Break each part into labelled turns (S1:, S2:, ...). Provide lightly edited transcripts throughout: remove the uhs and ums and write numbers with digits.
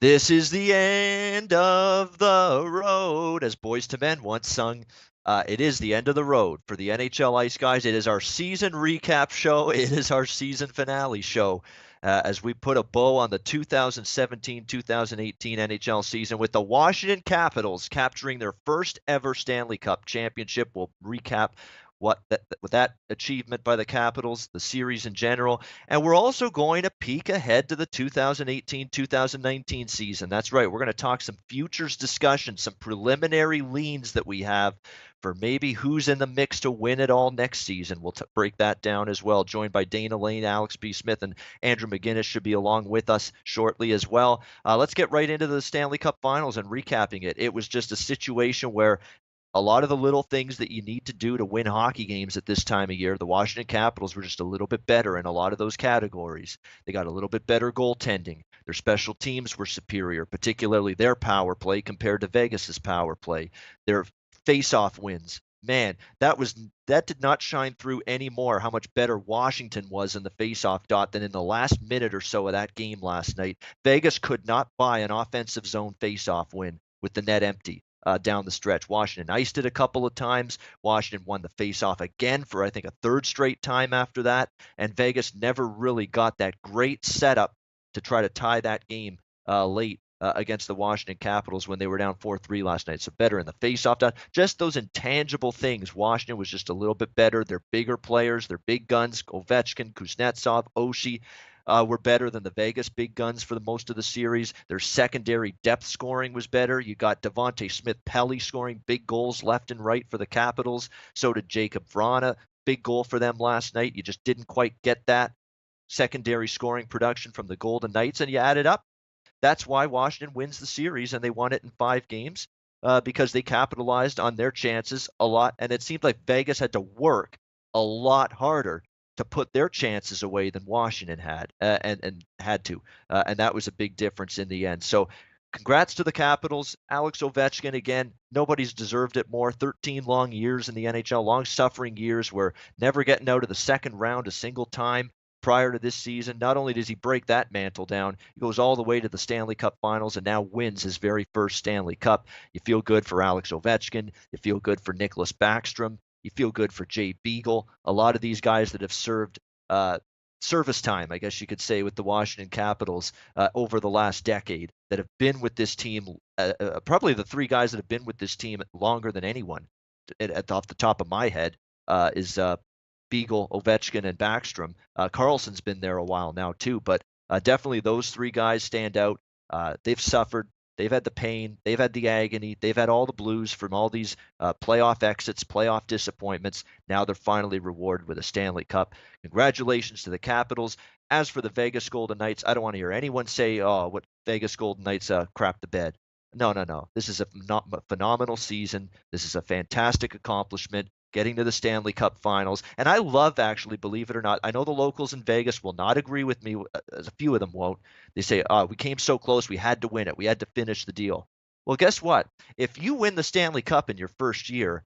S1: This is the end of the road, as Boys to Men once sung. It is the end of the road for the NHL Ice Guys. It is our season recap show. It is our season finale show as we put a bow on the 2017-2018 NHL season with the Washington Capitals capturing their first ever Stanley Cup championship. We'll recap with that achievement by the Capitals, the series in general, and we're also going to peek ahead to the 2018-2019 season. That's right. We're going to talk some futures discussion, some preliminary leans that we have for maybe who's in the mix to win it all next season. We'll break that down as well. Joined by Dana Lane, Alex B. Smith, and Andrew McGinnis should be along with us shortly as well. Let's get right into the Stanley Cup Finals and recapping it. It was just a situation where a lot of the little things that you need to do to win hockey games at this time of year, the Washington Capitals were just a little bit better in a lot of those categories. They got a little bit better goaltending. Their special teams were superior, particularly their power play compared to Vegas's power play. Their face-off wins. Man, that did not shine through anymore how much better Washington was in the face-off dot than in the last minute or so of that game last night. Vegas could not buy an offensive zone face-off win with the net empty down the stretch. Washington iced it a couple of times. Washington won the faceoff again for, I think, a third straight time after that. And Vegas never really got that great setup to try to tie that game late against the Washington Capitals when they were down 4-3 last night. So better in the faceoff. Just those intangible things. Washington was just a little bit better. They're bigger players. They're big guns. Ovechkin, Kuznetsov, Oshie were better than the Vegas big guns for the most of the series. Their secondary depth scoring was better. You got Devontae Smith-Pelly scoring big goals left and right for the Capitals. So did Jacob Vrana. Big goal for them last night. You just didn't quite get that secondary scoring production from the Golden Knights, and you add it up. That's why Washington wins the series, and they won it in 5 games because they capitalized on their chances a lot. And it seemed like Vegas had to work a lot harder to put their chances away than Washington had and had to. And that was a big difference in the end. So congrats to the Capitals. Alex Ovechkin, again, nobody's deserved it more. 13 long years in the NHL, long suffering years where never getting out of the second round a single time prior to this season. Not only does he break that mantle down, he goes all the way to the Stanley Cup Finals and now wins his very first Stanley Cup. You feel good for Alex Ovechkin. You feel good for Nicholas Backstrom. You feel good for Jay Beagle. A lot of these guys that have served service time, I guess you could say, with the Washington Capitals over the last decade that have been with this team. Probably the 3 guys that have been with this team longer than anyone off the top of my head is Beagle, Ovechkin, and Backstrom. Carlson's been there a while now too, but definitely those 3 guys stand out. They've suffered. They've had the pain. They've had the agony. They've had all the blues from all these playoff exits, playoff disappointments. Now they're finally rewarded with a Stanley Cup. Congratulations to the Capitals. As for the Vegas Golden Knights, I don't want to hear anyone say, "Oh, what Vegas Golden Knights crap the bed." No, no, no. This is a phenomenal season. This is a fantastic accomplishment getting to the Stanley Cup Finals. And I love, actually, believe it or not, I know the locals in Vegas will not agree with me, as a few of them won't. They say, oh, we came so close, we had to win it. We had to finish the deal. Well, guess what? If you win the Stanley Cup in your first year,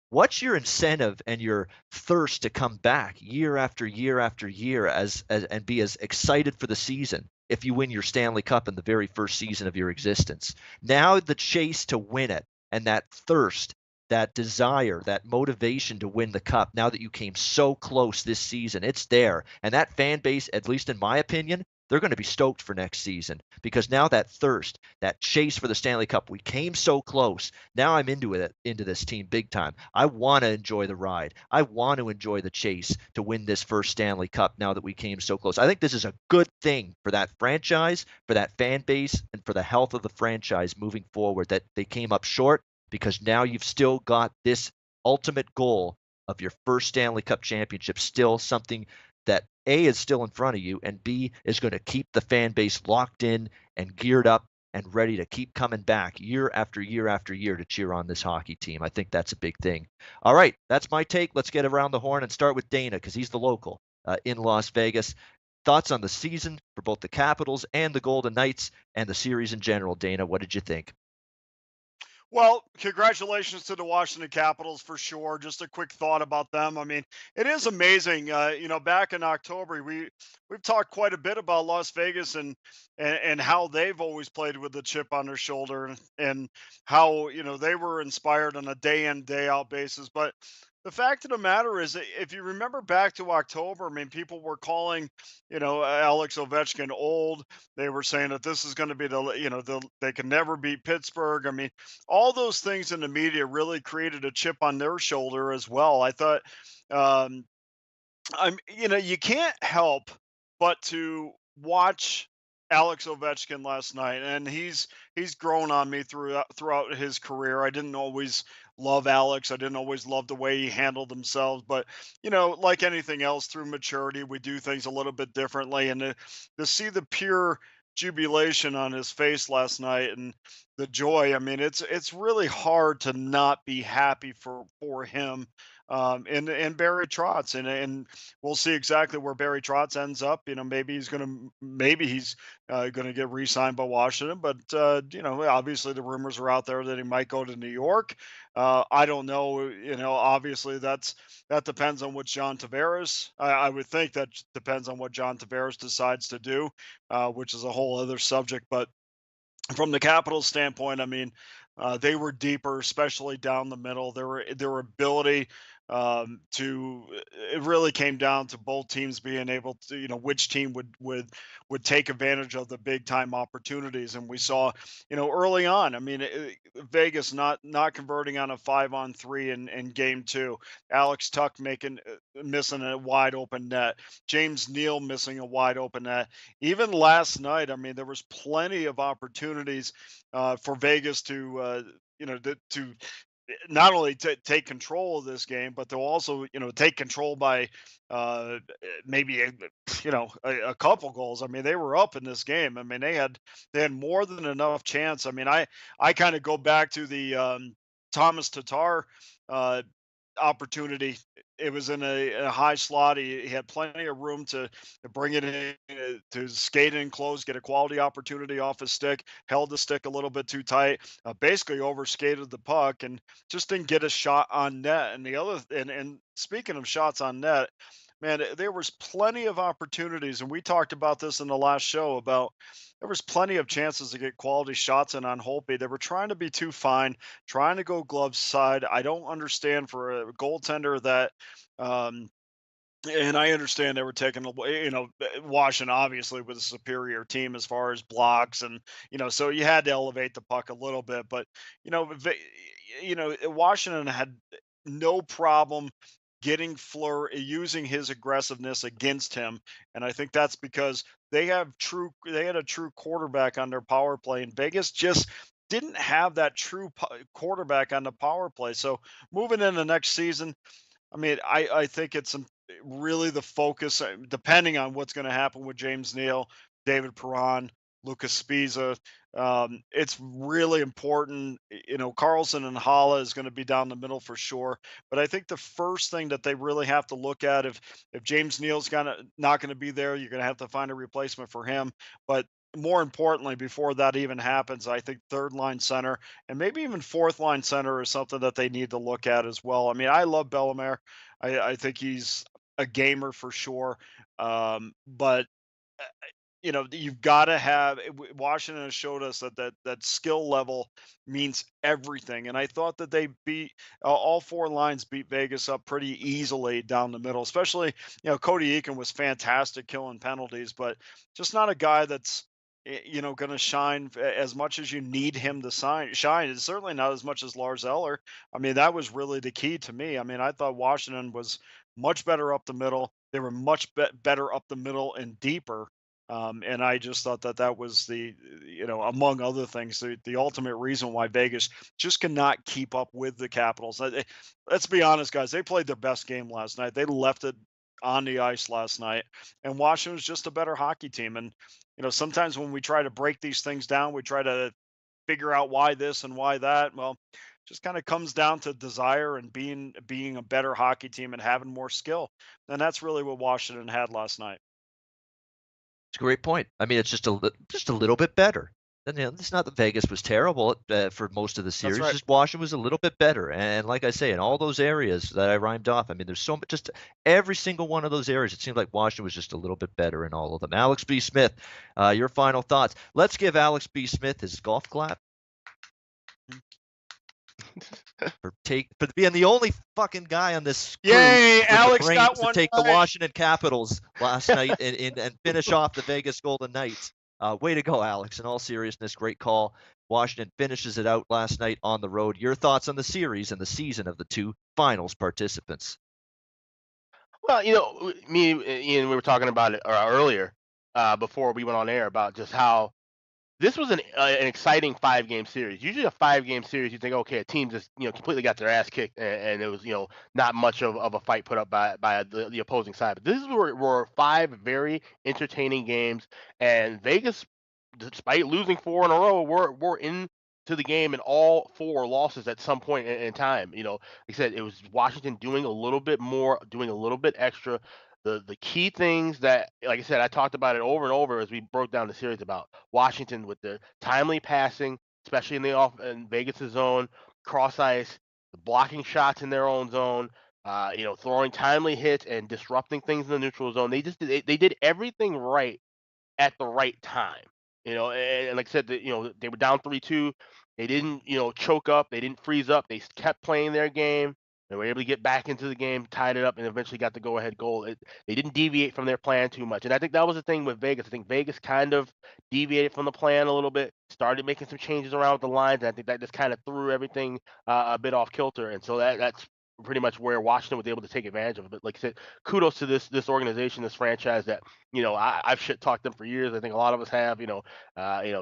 S1: what's your incentive and your thirst to come back year after year after year and be as excited for the season if you win your Stanley Cup in the very first season of your existence? Now the chase to win it and that thirst, that desire, that motivation to win the cup, now that you came so close this season, it's there. And that fan base, at least in my opinion, they're going to be stoked for next season because now that thirst, that chase for the Stanley Cup, we came so close. Now I'm into this team big time. I want to enjoy the ride. I want to enjoy the chase to win this first Stanley Cup now that we came so close. I think this is a good thing for that franchise, for that fan base, and for the health of the franchise moving forward that they came up short because now you've still got this ultimate goal of your first Stanley Cup championship, still something that A, is still in front of you, and B, is going to keep the fan base locked in and geared up and ready to keep coming back year after year after year to cheer on this hockey team. I think that's a big thing. All right, that's my take. Let's get around the horn and start with Dana because he's the local in Las Vegas. Thoughts on the season for both the Capitals and the Golden Knights and the series in general, Dana? What did you think?
S2: Well, congratulations to the Washington Capitals for sure. Just a quick thought about them. I mean, it is amazing. Back in October, we've talked quite a bit about Las Vegas and how they've always played with the chip on their shoulder and how they were inspired on a day in day out basis. But the fact of the matter is, if you remember back to October, I mean, people were calling Alex Ovechkin old. They were saying that this is going to be they can never beat Pittsburgh. I mean, all those things in the media really created a chip on their shoulder as well. I thought, um, you can't help but to watch Alex Ovechkin last night, and he's grown on me throughout his career. I didn't always love Alex. I didn't always love the way he handled himself, but like anything else, through maturity, we do things a little bit differently. And to see the pure jubilation on his face last night and the joy, I mean, it's really hard to not be happy for him. And Barry Trotz, and we'll see exactly where Barry Trotz ends up. Maybe he's gonna get re-signed by Washington, but obviously the rumors are out there that he might go to New York. I don't know. Obviously that depends on what John Tavares. I would think that depends on what John Tavares decides to do, which is a whole other subject. But from the Capitals standpoint, I mean, they were deeper, especially down the middle. Their ability to it really came down to both teams being able to, which team would take advantage of the big time opportunities. And we saw, early on. I mean, Vegas not converting on a 5-on-3 in game two. Alex Tuck missing a wide open net. James Neal missing a wide open net. Even last night, I mean, there was plenty of opportunities for Vegas to not only take control of this game, but to also take control by maybe a couple goals. I mean, they were up in this game. I mean, they had more than enough chance. I mean, I kind of go back to the Thomas Tatar uh, opportunity. It was in a high slot. He had plenty of room to bring it in, to skate in close, get a quality opportunity off his stick, held the stick a little bit too tight, basically overskated the puck, and just didn't get a shot on net. And speaking of shots on net, man, there was plenty of opportunities, and we talked about this in the last show about there was plenty of chances to get quality shots in on Holtby. They were trying to be too fine, trying to go glove side. I don't understand for a goaltender that. Um, and I understand they were taking away, Washington obviously was a superior team as far as blocks, and so you had to elevate the puck a little bit. But Washington had no problem getting Fleur using his aggressiveness against him, and I think that's because they had a true quarterback on their power play, and Vegas just didn't have that true quarterback on the power play. So moving into next season, I mean, I think really the focus, depending on what's going to happen with James Neal, David Perron, Lucas Spiza. It's really important. Carlson and Hala is going to be down the middle for sure. But I think the first thing that they really have to look at, if James Neal's not going to be there, you're going to have to find a replacement for him. But more importantly, before that even happens, I think third line center and maybe even fourth line center is something that they need to look at as well. I mean, I love Bellemare. I think he's a gamer for sure. But uh, you've got to have Washington has showed us that skill level means everything, and I thought that they beat all four lines beat Vegas up pretty easily down the middle. Especially, Cody Eakin was fantastic killing penalties, but just not a guy that's going to shine as much as you need him to shine. It's certainly not as much as Lars Eller. I mean, that was really the key to me. I mean, I thought Washington was much better up the middle. They were much better up the middle and deeper. And I just thought that was among other things, the ultimate reason why Vegas just cannot keep up with the Capitals. Let's be honest, guys. They played their best game last night. They left it on the ice last night, and Washington was just a better hockey team. And sometimes when we try to break these things down, we try to figure out why this and why that. Well, just kind of comes down to desire and being a better hockey team and having more skill. And that's really what Washington had last night.
S1: It's a great point. I mean, it's just a little bit better. it's not that Vegas was terrible for most of the
S2: That's
S1: series.
S2: right.
S1: Just Washington was a little bit better, and like I say, in all those areas that I rhymed off, I mean, there's so much. Just every single one of those areas, it seemed like Washington was just a little bit better in all of them. Alex B. Smith, your final thoughts. Let's give Alex B. Smith his golf clap for being the only fucking guy on this crew
S2: Yay,
S1: with the
S2: Alex
S1: brains
S2: got
S1: to
S2: one
S1: take the
S2: right.
S1: Washington Capitals last night and finish off the Vegas Golden Knights. Way to go, Alex. In all seriousness, great call. Washington finishes it out last night on the road. Your thoughts on the series and the season of the two finals participants?
S3: Well, me and Ian, we were talking about it earlier before we went on air about just how this was an exciting 5 game series. Usually a 5 game series, you think, okay, a team just completely got their ass kicked, and it was not much of a fight put up by the opposing side. But this were 5 very entertaining games, and Vegas, despite losing 4 in a row, were into the game in all 4 losses at some point in time. Like I said, it was Washington doing a little bit more, doing a little bit extra. The key things that, like I said, I talked about it over and over as we broke down the series about Washington with the timely passing, especially in Vegas' zone, cross ice, the blocking shots in their own zone, throwing timely hits and disrupting things in the neutral zone. They did everything right at the right time. And like I said, they were down 3-2. They didn't, choke up. They didn't freeze up. They kept playing their game. They were able to get back into the game, tied it up, and eventually got the go-ahead goal. They didn't deviate from their plan too much, and I think that was the thing with Vegas. I think Vegas kind of deviated from the plan a little bit, started making some changes around with the lines, and I think that just kind of threw everything a bit off kilter. And so that's pretty much where Washington was able to take advantage of it. But like I said, kudos to this organization, this franchise that I've shit talked them for years. I think a lot of us have.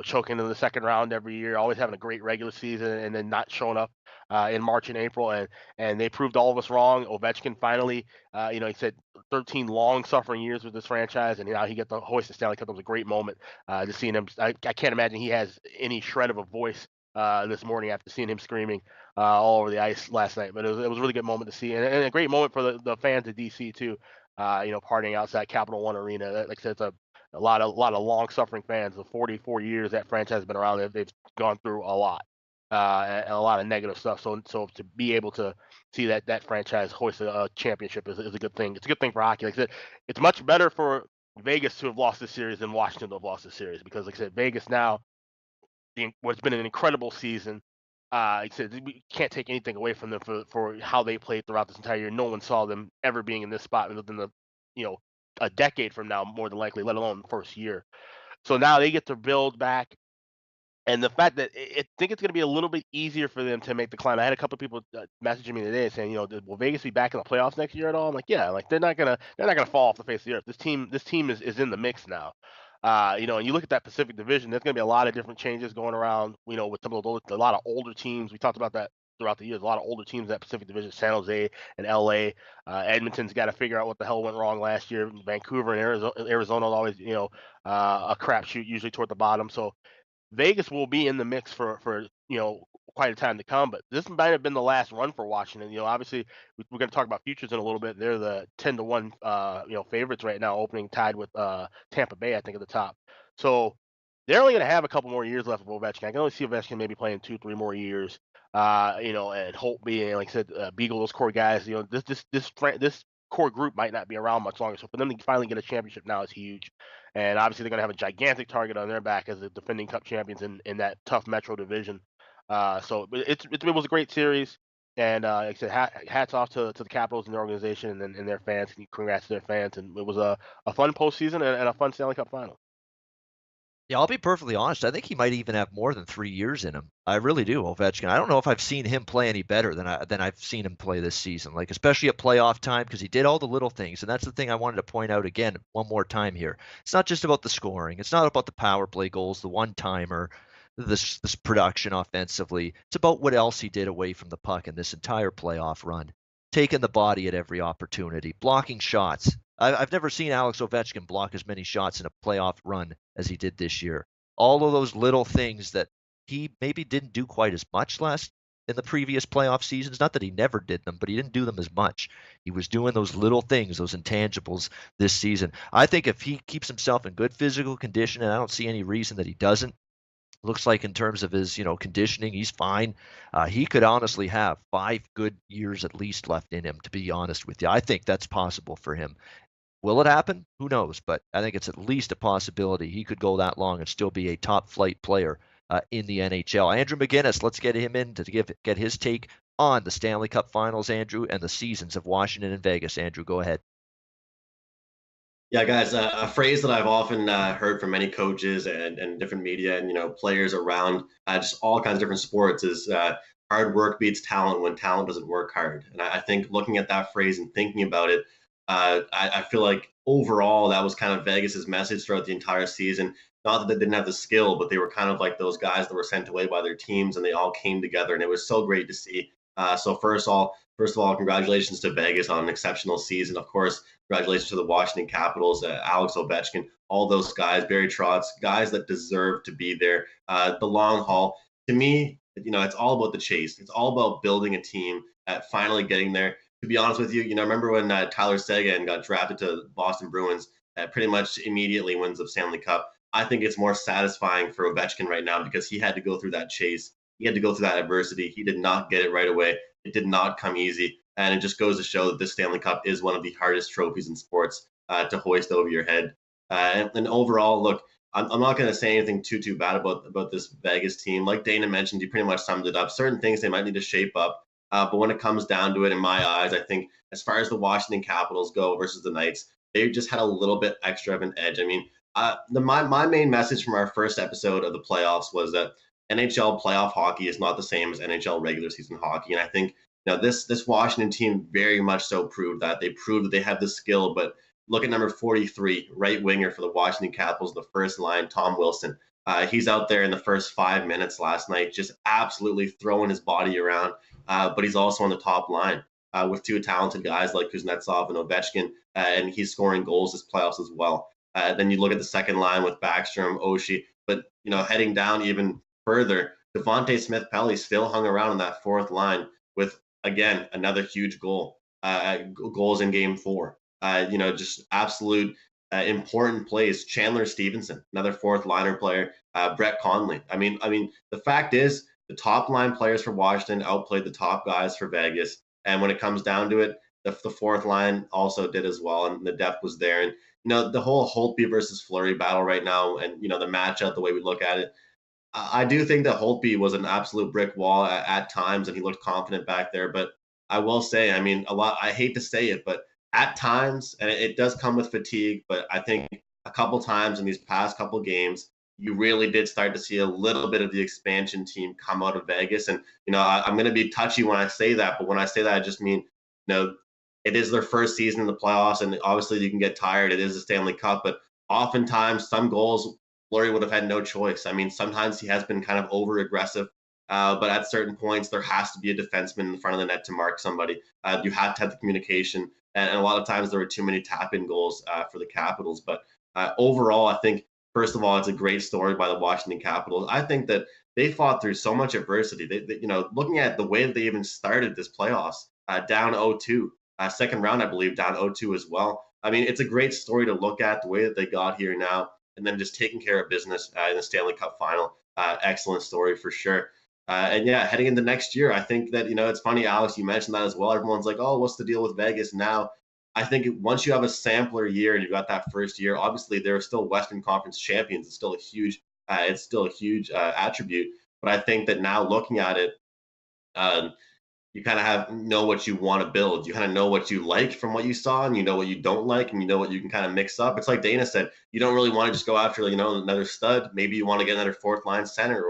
S3: Choking in the second round every year, always having a great regular season, and then not showing up in March and April, and they proved all of us wrong. Ovechkin finally, he said 13 long suffering years with this franchise, and now he got the hoist the Stanley Cup. It was a great moment to seeing him. I can't imagine he has any shred of a voice this morning after seeing him screaming all over the ice last night. But it was a really good moment to see, and a great moment for the fans of DC too. Partying outside Capital One Arena. Like I said, it's a lot of long suffering fans. The 44 years that franchise has been around, they've gone through a lot. And a lot of negative stuff. So to be able to see that franchise hoist a championship is a good thing. It's a good thing for hockey. Like I said, it's much better for Vegas to have lost this series than Washington to have lost this series, because like I said, Vegas now, what's been an incredible season. Like I said, we can't take anything away from them for how they played throughout this entire year. No one saw them ever being in this spot within a decade from now, more than likely, let alone the first year. So now they get to build back. And the fact that I think it's going to be a little bit easier for them to make the climb. I had a couple of people messaging me today saying, will Vegas be back in the playoffs next year at all? I'm like, yeah, like they're not gonna fall off the face of the earth. This team is in the mix now. And you look at that Pacific Division, there's going to be a lot of different changes going around. With some of a lot of older teams. We talked about that throughout the years. A lot of older teams in that Pacific Division, San Jose and LA. Edmonton's got to figure out what the hell went wrong last year. Vancouver and Arizona always, a crapshoot usually toward the bottom. So Vegas will be in the mix for quite a time to come, but this might have been the last run for Washington. Obviously we're going to talk about futures in a little bit. They're the 10-1 favorites right now, opening tied with Tampa Bay, I think, at the top. So they're only going to have a couple more years left of Ovechkin. I can only see Ovechkin maybe playing 2-3 more years. And Holt being, like I said, Beagle, those core guys. This core group might not be around much longer. So for them to finally get a championship now is huge. And obviously they're going to have a gigantic target on their back as the defending Cup champions in that tough Metro division. So it was a great series. And like I said, hats off to the Capitals and their organization and their fans. Congrats to their fans. And it was a fun postseason and a fun Stanley Cup final.
S1: Yeah, I'll be perfectly honest. I think he might even have more than 3 years in him. I really do, Ovechkin. I don't know if I've seen him play any better than I've seen him play this season. Like, especially at playoff time, because he did all the little things, and that's the thing I wanted to point out again one more time here. It's not just about the scoring. It's not about the power play goals, the one-timer, this production offensively. It's about what else he did away from the puck in this entire playoff run, taking the body at every opportunity, blocking shots. I've never seen Alex Ovechkin block as many shots in a playoff run as he did this year. All of those little things that he maybe didn't do quite as much in the previous playoff seasons. Not that he never did them, but he didn't do them as much. He was doing those little things, those intangibles this season. I think if he keeps himself in good physical condition, and I don't see any reason that he doesn't, Looks like in terms of his, conditioning, he's fine. He could honestly have 5 good years at least left in him, to be honest with you. I think that's possible for him. Will it happen? Who knows? But I think it's at least a possibility. He could go that long and still be a top flight player in the NHL. Andrew McGinnis, let's get him in to get his take on the Stanley Cup Finals, Andrew, and the seasons of Washington and Vegas. Andrew, go ahead.
S4: Yeah, guys, a phrase that I've often heard from many coaches and different media and players around just all kinds of different sports is hard work beats talent when talent doesn't work hard. And I think looking at that phrase and thinking about it, I feel like overall that was kind of Vegas's message throughout the entire season. Not that they didn't have the skill, but they were kind of like those guys that were sent away by their teams, and they all came together, and it was so great to see. So first of all, congratulations to Vegas on an exceptional season. Of course, congratulations to the Washington Capitals, Alex Ovechkin, all those guys, Barry Trotz, guys that deserve to be there. The long haul, to me, it's all about the chase. It's all about building a team, finally getting there. To be honest with you, remember when Tyler Seguin got drafted to Boston Bruins, pretty much immediately wins the Stanley Cup. I think it's more satisfying for Ovechkin right now because he had to go through that chase. He had to go through that adversity. He did not get it right away. It did not come easy. And it just goes to show that this Stanley Cup is one of the hardest trophies in sports to hoist over your head. And overall, look, I'm not going to say anything too bad about this Vegas team. Like Dana mentioned, he pretty much summed it up. Certain things they might need to shape up. But when it comes down to it, in my eyes, I think as far as the Washington Capitals go versus the Knights, they just had a little bit extra of an edge. I mean, my main message from our first episode of the playoffs was that NHL playoff hockey is not the same as NHL regular season hockey, and I think this Washington team very much so proved that. They proved that they have the skill. But look at number 43, right winger for the Washington Capitals, the first line, Tom Wilson. He's out there in the first 5 minutes last night, just absolutely throwing his body around. But he's also on the top line with two talented guys like Kuznetsov and Ovechkin, and he's scoring goals this playoffs as well. Then you look at the second line with Backstrom, Oshie, but heading down even further, Devontae Smith-Pelly still hung around in that fourth line with again another huge goal, goals in Game 4. Just absolute important plays. Chandler Stevenson, another fourth liner player. Brett Conley. I mean, the fact is the top line players for Washington outplayed the top guys for Vegas, and when it comes down to it, the fourth line also did as well, and the depth was there. And the whole Holtby versus Fleury battle right now, and the matchup, the way we look at it, I do think that Holtby was an absolute brick wall at times, and he looked confident back there. But I will say, I mean, a lot. I hate to say it, but at times, and it does come with fatigue. But I think a couple times in these past couple games, you really did start to see a little bit of the expansion team come out of Vegas. And I'm going to be touchy when I say that, but when I say that, I just mean it is their first season in the playoffs, and obviously you can get tired. It is a Stanley Cup, but oftentimes some goals Fleury would have had no choice. I mean, sometimes he has been kind of over aggressive, but at certain points there has to be a defenseman in front of the net to mark somebody. You have to have the communication, and a lot of times there were too many tap-in goals for the Capitals. But overall, I think first of all, it's a great story by the Washington Capitals. I think that they fought through so much adversity. They looking at the way that they even started this playoffs, down 0-2, second round, I believe, down 0-2 as well. I mean, it's a great story to look at the way that they got here now, and then just taking care of business in the Stanley Cup final. Excellent story for sure. And yeah, heading into next year, I think that, it's funny, Alex, you mentioned that as well. Everyone's like, oh, what's the deal with Vegas now? I think once you have a sampler year and you've got that first year, obviously they're still Western Conference champions. It's still a huge attribute. But I think that now looking at it, you kind of know what you want to build. You kind of know what you like from what you saw, and you know what you don't like, and you know what you can kind of mix up. It's like Dana said, you don't really want to just go after another stud. Maybe you want to get another fourth line center,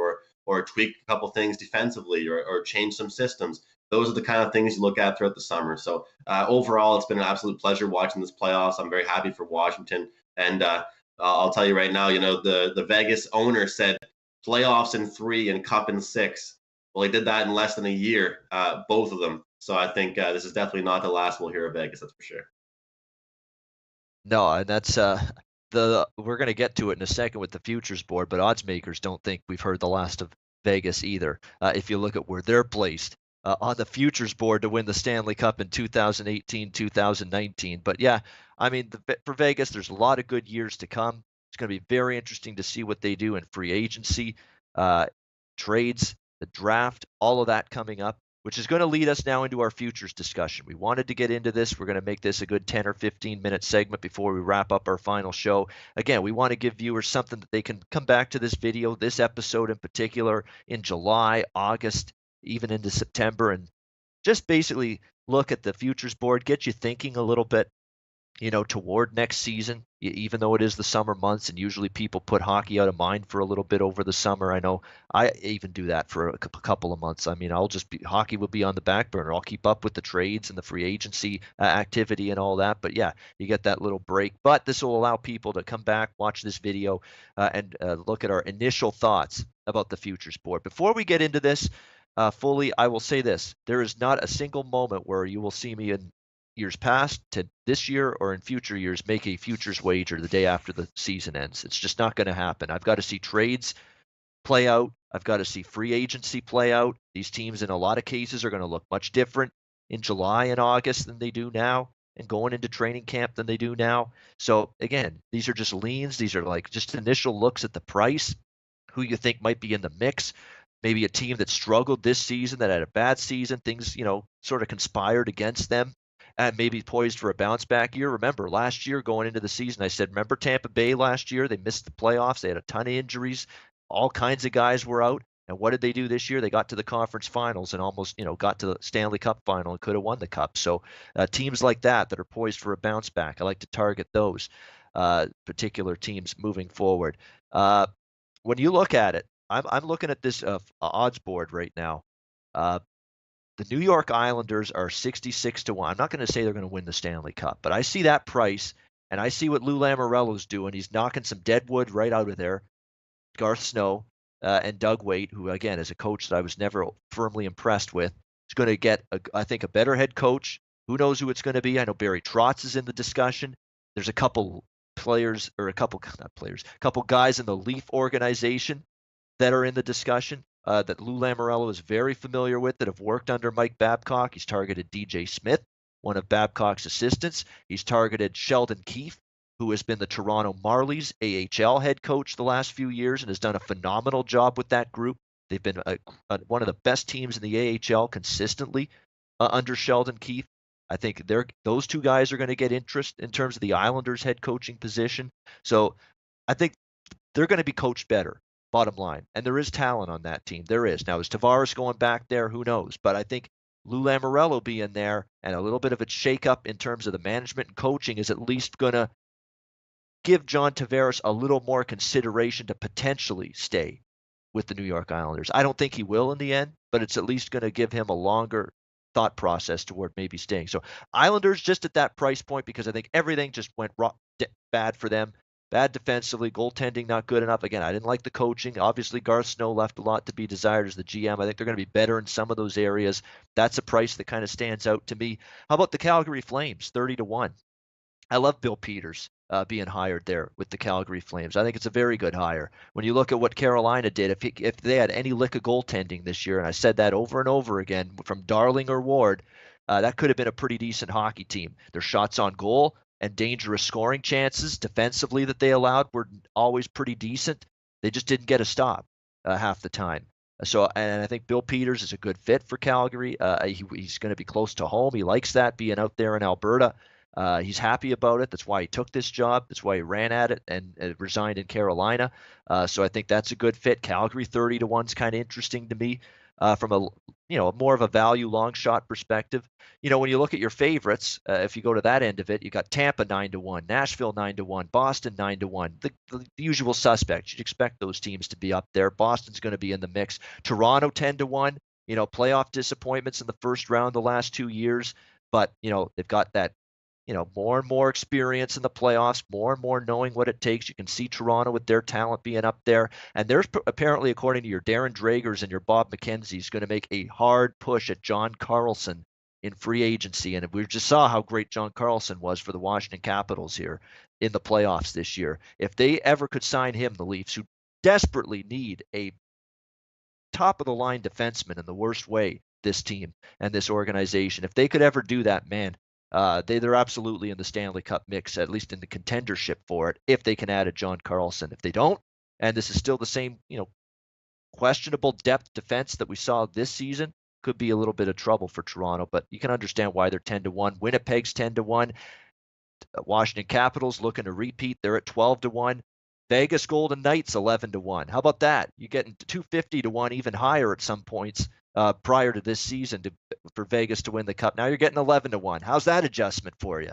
S4: or tweak a couple things defensively, or change some systems. Those are the kind of things you look at throughout the summer. So overall, it's been an absolute pleasure watching this playoffs. I'm very happy for Washington, and I'll tell you right now, the Vegas owner said playoffs in 3 and cup in 6. Well, he did that in less than a year, both of them. So I think this is definitely not the last we'll hear of Vegas, that's for sure.
S1: No, and that's we're going to get to it in a second with the futures board, but odds makers don't think we've heard the last of Vegas either. If you look at where they're placed on the futures board to win the Stanley Cup in 2018, 2019. But yeah, I mean, for Vegas, there's a lot of good years to come. It's going to be very interesting to see what they do in free agency. trades, the draft, all of that coming up, which is going to lead us now into our futures discussion. We wanted to get into this. We're going to make this a good 10 or 15-minute segment before we wrap up our final show. Again, we want to give viewers something that they can come back to this video, this episode in particular, in July, August, even into September, and just basically look at the futures board, get you thinking a little bit, toward next season, even though it is the summer months and usually people put hockey out of mind for a little bit over the summer. I know I even do that for a couple of months. I mean, hockey will be on the back burner. I'll keep up with the trades and the free agency activity and all that. But yeah, you get that little break. But this will allow people to come back, watch this video, and look at our initial thoughts about the futures board. Before we get into this fully, I will say this. There is not a single moment where you will see me in years past to this year or in future years make a futures wager the day after the season ends. It's just not going to happen. I've got to see trades play out. I've got to see free agency play out. These teams in a lot of cases are going to look much different in July and August than they do now, and going into training camp than they do now. So again, these are just leans. These are like just initial looks at the price, who you think might be in the mix. Maybe a team that struggled this season, that had a bad season, things, sort of conspired against them, and maybe poised for a bounce back year. Remember, last year going into the season, I said, remember Tampa Bay last year? They missed the playoffs. They had a ton of injuries. All kinds of guys were out. And what did they do this year? They got to the conference finals and almost, got to the Stanley Cup final and could have won the cup. So teams like that are poised for a bounce back, I like to target those particular teams moving forward. When you look at it, I'm looking at this odds board right now. The New York Islanders are 66-1. I'm not going to say they're going to win the Stanley Cup, but I see that price, and I see what Lou Lamoriello's doing. He's knocking some dead wood right out of there. Garth Snow and Doug Weight, who, again, is a coach that I was never firmly impressed with, is going to get, I think, a better head coach. Who knows who it's going to be? I know Barry Trotz is in the discussion. There's a couple players, or a couple guys in the Leaf organization that are in the discussion. That Lou Lamoriello is very familiar with, that have worked under Mike Babcock. He's targeted DJ Smith, one of Babcock's assistants. He's targeted Sheldon Keefe, who has been the Toronto Marlies AHL head coach the last few years and has done a phenomenal job with that group. They've been one of the best teams in the AHL consistently under Sheldon Keefe. I think those two guys are going to get interest in terms of the Islanders head coaching position. So I think they're going to be coached better. Bottom line. And there is talent on that team. There is. Now, is Tavares going back there? Who knows? But I think Lou Lamoriello being there and a little bit of a shakeup in terms of the management and coaching is at least going to give John Tavares a little more consideration to potentially stay with the New York Islanders. I don't think he will in the end, but it's at least going to give him a longer thought process toward maybe staying. So Islanders just at that price point, because I think everything just went bad for them. Bad defensively, goaltending not good enough. Again, I didn't like the coaching. Obviously, Garth Snow left a lot to be desired as the GM. I think they're going to be better in some of those areas. That's a price that kind of stands out to me. How about the Calgary Flames, 30-1? I love Bill Peters being hired there with the Calgary Flames. I think it's a very good hire. When you look at what Carolina did, if they had any lick of goaltending this year, and I said that over and over again, from Darling or Ward, that could have been a pretty decent hockey team. Their shots on goal and dangerous scoring chances defensively that they allowed were always pretty decent. They just didn't get a stop half the time. So, and I think Bill Peters is a good fit for Calgary. He's going to be close to home. He likes that, being out there in Alberta. He's happy about it. That's why he took this job. That's why he ran at it and resigned in Carolina. So I think that's a good fit. Calgary 30-1 is kind of interesting to me from a more of a value long shot perspective. When you look at your favorites, if you go to that end of it, you got Tampa 9-1, Nashville 9-1, Boston 9-1, the usual suspects. You'd expect those teams to be up there. Boston's going to be in the mix. Toronto 10-1, playoff disappointments in the first round the last 2 years, but they've got that more and more experience in the playoffs, more and more knowing what it takes. You can see Toronto with their talent being up there. And there's apparently, according to your Darren Dragers and your Bob McKenzie's, going to make a hard push at John Carlson in free agency. And we just saw how great John Carlson was for the Washington Capitals here in the playoffs this year. If they ever could sign him, the Leafs, who desperately need a top-of-the-line defenseman in the worst way, this team and this organization, if they could ever do that, man, they're absolutely in the Stanley Cup mix, at least in the contendership for it, if they can add a John Carlson. If they don't, and this is still the same, questionable depth defense that we saw this season could be a little bit of trouble for Toronto, but you can understand why they're 10-1. Winnipeg's 10-1. Washington Capitals looking to repeat. They're at 12-1. Vegas Golden Knights 11-1. How about that? You're getting 250-1, even higher at some points prior to this season for Vegas to win the Cup. Now you're getting 11-1. How's that adjustment for you?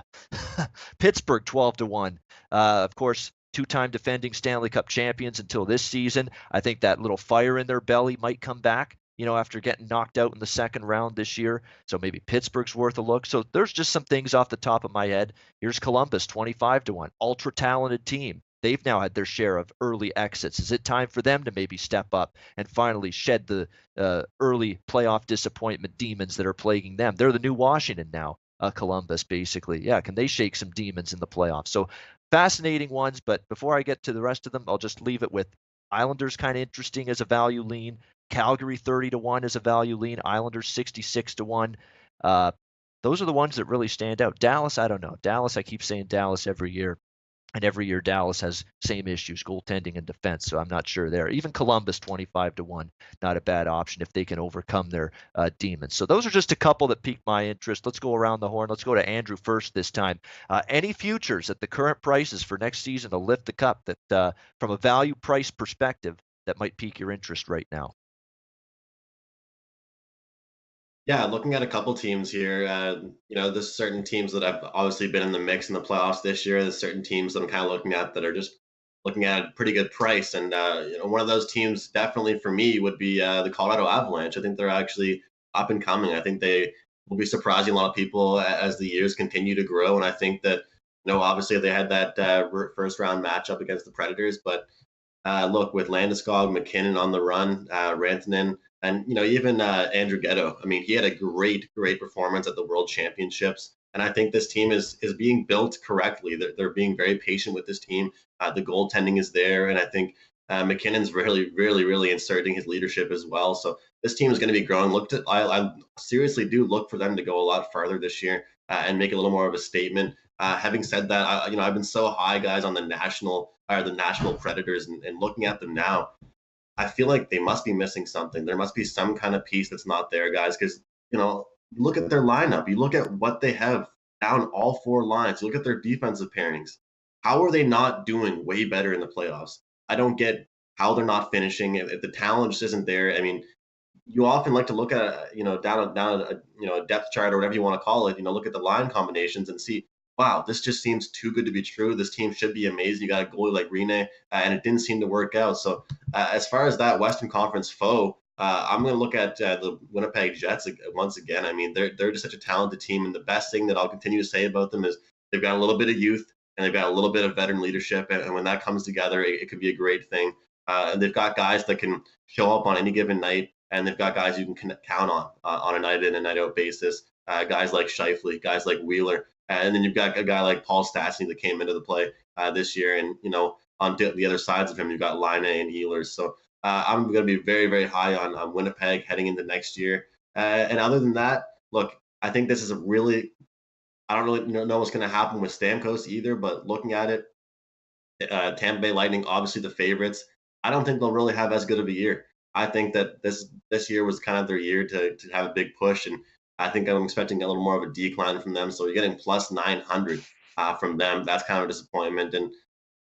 S1: Pittsburgh 12-1. Of course, two-time defending Stanley Cup champions until this season. I think that little fire in their belly might come back, after getting knocked out in the second round this year. So maybe Pittsburgh's worth a look. So there's just some things off the top of my head. Here's Columbus 25-1. Ultra talented team. They've now had their share of early exits. Is it time for them to maybe step up and finally shed the early playoff disappointment demons that are plaguing them? They're the new Washington now, Columbus, basically. Yeah, can they shake some demons in the playoffs? So fascinating ones, but before I get to the rest of them, I'll just leave it with Islanders kind of interesting as a value lean. Calgary 30-1 as a value lean. Islanders 66-1. Those are the ones that really stand out. Dallas, I don't know. Dallas, I keep saying Dallas every year. And every year Dallas has same issues, goaltending and defense. So I'm not sure there. Even Columbus 25-1, not a bad option if they can overcome their demons. So those are just a couple that piqued my interest. Let's go around the horn. Let's go to Andrew first this time. Any futures at the current prices for next season to lift the cup that, from a value price perspective, that might pique your interest right now?
S4: Yeah, looking at a couple teams here, there's certain teams that have obviously been in the mix in the playoffs this year. There's certain teams that I'm kind of looking at that are just looking at a pretty good price. And, one of those teams definitely for me would be the Colorado Avalanche. I think they're actually up and coming. I think they will be surprising a lot of people as the years continue to grow. And I think that, obviously they had that first round matchup against the Predators, but look, with Landeskog, McKinnon on the run, Rantanen, and even Andrew Ghetto. I mean, he had a great performance at the World Championships, and I think this team is being built correctly. They're being very patient with this team. The goaltending is there, and I think McKinnon's really inserting his leadership as well. So this team is going to be growing. I seriously do look for them to go a lot farther this year and make a little more of a statement. Having said that, I've been so high, guys, on the Nashville Predators, and looking at them now, I feel like they must be missing something. There must be some kind of piece that's not there, guys, because, you look at their lineup. You look at what they have down all four lines. You look at their defensive pairings. How are they not doing way better in the playoffs? I don't get how they're not finishing. If the talent just isn't there, I mean, you often like to look at, down a depth chart or whatever you want to call it, look at the line combinations and see, wow, this just seems too good to be true. This team should be amazing. You got a goalie like Rene, and it didn't seem to work out. So as far as that Western Conference foe, I'm going to look at the Winnipeg Jets once again. I mean, they're just such a talented team, and the best thing that I'll continue to say about them is they've got a little bit of youth and they've got a little bit of veteran leadership, and when that comes together, it could be a great thing. And they've got guys that can show up on any given night, and they've got guys you can count on a night in and night out basis. Guys like Scheifele, guys like Wheeler. And then you've got a guy like Paul Stastny that came into the play this year. And, on the other sides of him, you've got Line and Ehlers. So I'm going to be very high on Winnipeg heading into next year. And other than that, look, I think this is I don't really know what's going to happen with Stamkos either, but looking at it, Tampa Bay Lightning, obviously the favorites. I don't think they'll really have as good of a year. I think that this year was kind of their year to have a big push, and I think I'm expecting a little more of a decline from them. So you're getting plus 900 from them. That's kind of a disappointment. And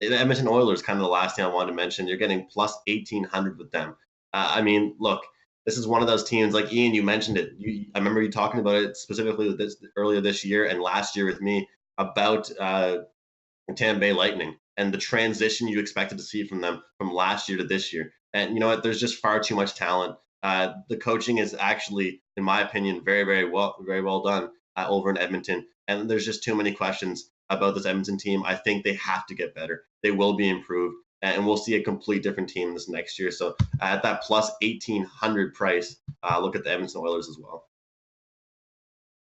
S4: the Edmonton Oilers, kind of the last thing I wanted to mention. You're getting plus 1,800 with them. I mean, look, this is one of those teams, like Ian, you mentioned it. I remember you talking about it specifically earlier this year and last year with me about Tampa Bay Lightning and the transition you expected to see from them from last year to this year. And you know what? There's just far too much talent. The coaching is actually, in my opinion, very well done over in Edmonton. And there's just too many questions about this Edmonton team. I think they have to get better. They will be improved, and we'll see a complete different team this next year. So at that plus 1,800 price, look at the Edmonton Oilers as well.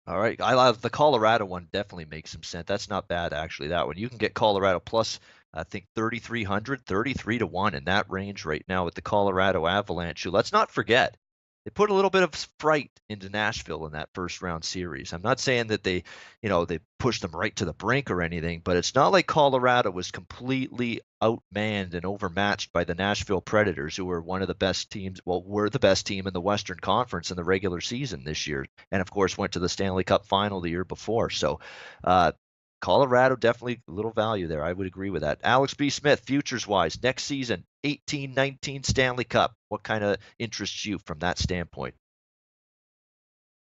S1: All right. I love the Colorado one. Definitely makes some sense. That's not bad, actually, that one. You can get Colorado plus, I think, 3,300, 33-1 in that range right now with the Colorado Avalanche. Let's not forget, they put a little bit of fright into Nashville in that first round series. I'm not saying that they pushed them right to the brink or anything, but it's not like Colorado was completely outmanned and overmatched by the Nashville Predators, who were one of the best teams. Well, were the best team in the Western Conference in the regular season this year, and of course went to the Stanley Cup Final the year before. So, Colorado definitely a little value there. I would agree with that. Alex B. Smith, futures wise, next season, 18-19 Stanley Cup. What kind of interests you from that standpoint?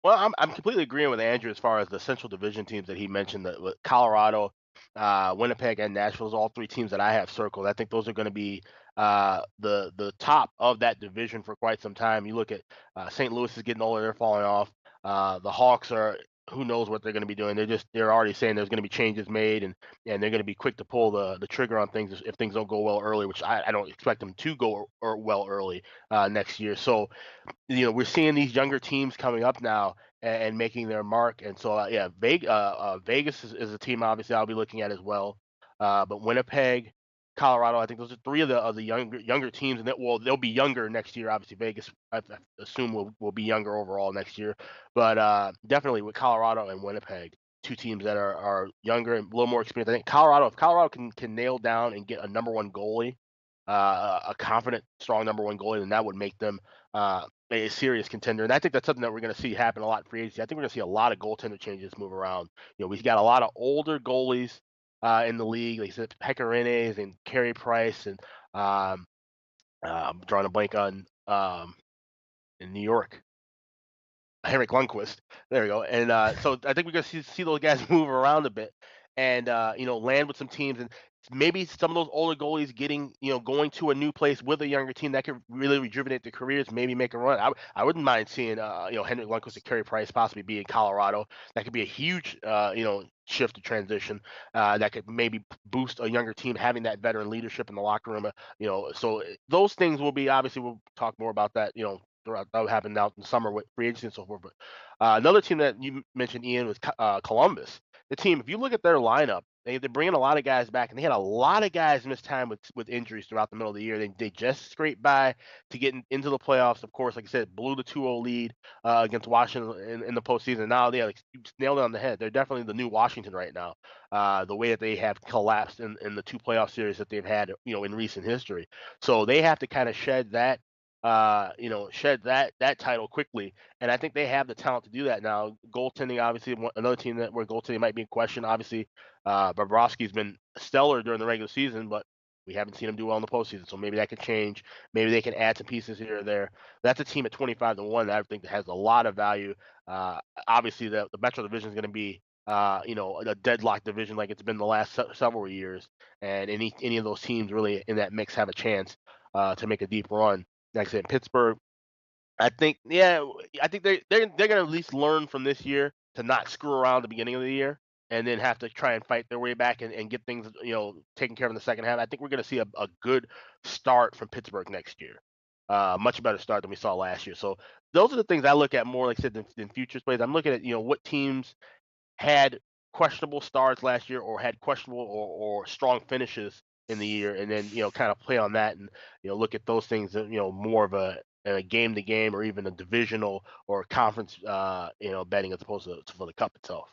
S3: Well, I'm completely agreeing with Andrew as far as the Central Division teams that he mentioned. That with Colorado, Winnipeg, and Nashville, those are all three teams that I have circled. I think those are going to be the top of that division for quite some time. You look at St. Louis is getting older; they're falling off. The Hawks are, who knows what they're going to be doing. They're already saying there's going to be changes made, and they're going to be quick to pull the trigger on things if things don't go well early, which I don't expect them to go well early next year. So we're seeing these younger teams coming up now and making their mark. And so, yeah, Vegas is a team obviously I'll be looking at as well. But Winnipeg, Colorado, I think those are three of the younger teams, and they'll be younger next year. Obviously, Vegas, I assume will be younger overall next year. But definitely with Colorado and Winnipeg, two teams that are younger and a little more experienced. I think if Colorado can nail down and get a number one goalie, a confident, strong number one goalie, then that would make them a serious contender. And I think that's something that we're going to see happen a lot in free agency. I think we're going to see a lot of goaltender changes move around. We've got a lot of older goalies in the league, like I said, Pecorines and Carey Price, and I'm drawing a blank on in New York, Henrik Lundqvist. There we go. And so I think we're going to see those guys move around a bit and land with some teams, and maybe some of those older goalies going to a new place with a younger team that could really rejuvenate their careers, maybe make a run. I wouldn't mind seeing Henrik Lundqvist and Carey Price possibly be in Colorado. That could be a huge shift to transition that could maybe boost a younger team having that veteran leadership in the locker room. So those things will be, obviously we'll talk more about that. That will happen out in the summer with free agency and so forth. But another team that you mentioned, Ian, was Columbus. The team, if you look at their lineup, they're bringing a lot of guys back, and they had a lot of guys miss time with injuries throughout the middle of the year. They just scraped by to get into the playoffs. Of course, like I said, blew the 2-0 lead against Washington in the postseason. Now they nailed it on the head. They're definitely the new Washington right now. The way that they have collapsed in the two playoff series that they've had, in recent history. So they have to kind of shed that title quickly, and I think they have the talent to do that now. Goaltending, obviously, another team where goaltending might be in question. Obviously, Bobrovsky's been stellar during the regular season, but we haven't seen him do well in the postseason, so maybe that could change. Maybe they can add some pieces here or there. That's a team at 25-1 that I think that has a lot of value. Obviously, the Metro Division is going to be a deadlock division like it's been the last several years, and any of those teams really in that mix have a chance to make a deep run. Like I said, Pittsburgh, I think they're gonna at least learn from this year to not screw around at the beginning of the year and then have to try and fight their way back and get things taken care of in the second half. I think we're gonna see a good start from Pittsburgh next year. Much better start than we saw last year. So those are the things I look at more, like I said, than futures plays. I'm looking at what teams had questionable starts last year or had questionable or strong finishes in the year, and then kind of play on that and look at those things more of a game to game or even a divisional or conference betting as opposed to for the cup itself.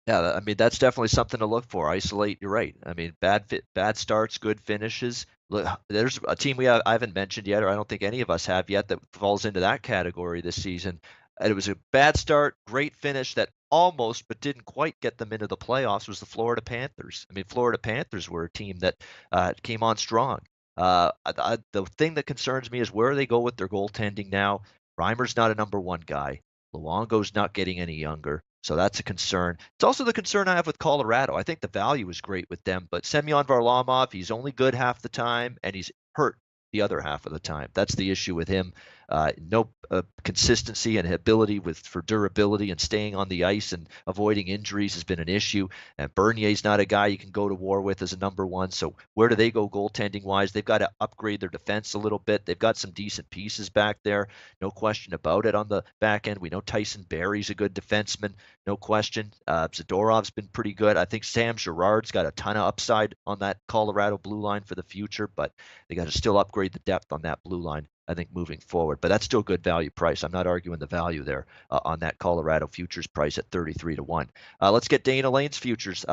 S1: Yeah, I mean that's definitely something to look for. Isolate, you're right. I mean, bad starts, good finishes. Look, there's a team I haven't mentioned yet, or I don't think any of us have yet, that falls into that category this season. And it was a bad start, great finish that almost but didn't quite get them into the playoffs. Was the Florida Panthers? I mean, Florida Panthers were a team that came on strong. The thing that concerns me is where they go with their goaltending now. Reimer's not a number one guy. Luongo's not getting any younger. So that's a concern. It's also the concern I have with Colorado. I think the value is great with them, but Semyon Varlamov, he's only good half the time, and he's hurt the other half of the time. That's the issue with him. No consistency and ability for durability and staying on the ice and avoiding injuries has been an issue. And Bernier's not a guy you can go to war with as a number one. So where do they go goaltending wise? They've got to upgrade their defense a little bit. They've got some decent pieces back there, no question about it. On the back end, we know Tyson Barrie's a good defenseman, no question. Zadorov's been pretty good. I think Sam Girard's got a ton of upside on that Colorado blue line for the future, but they got to still upgrade the depth on that blue line. I think, moving forward. But that's still good value price. I'm not arguing the value there on that Colorado futures price at 33 to 1. Let's get Dana Lane's futures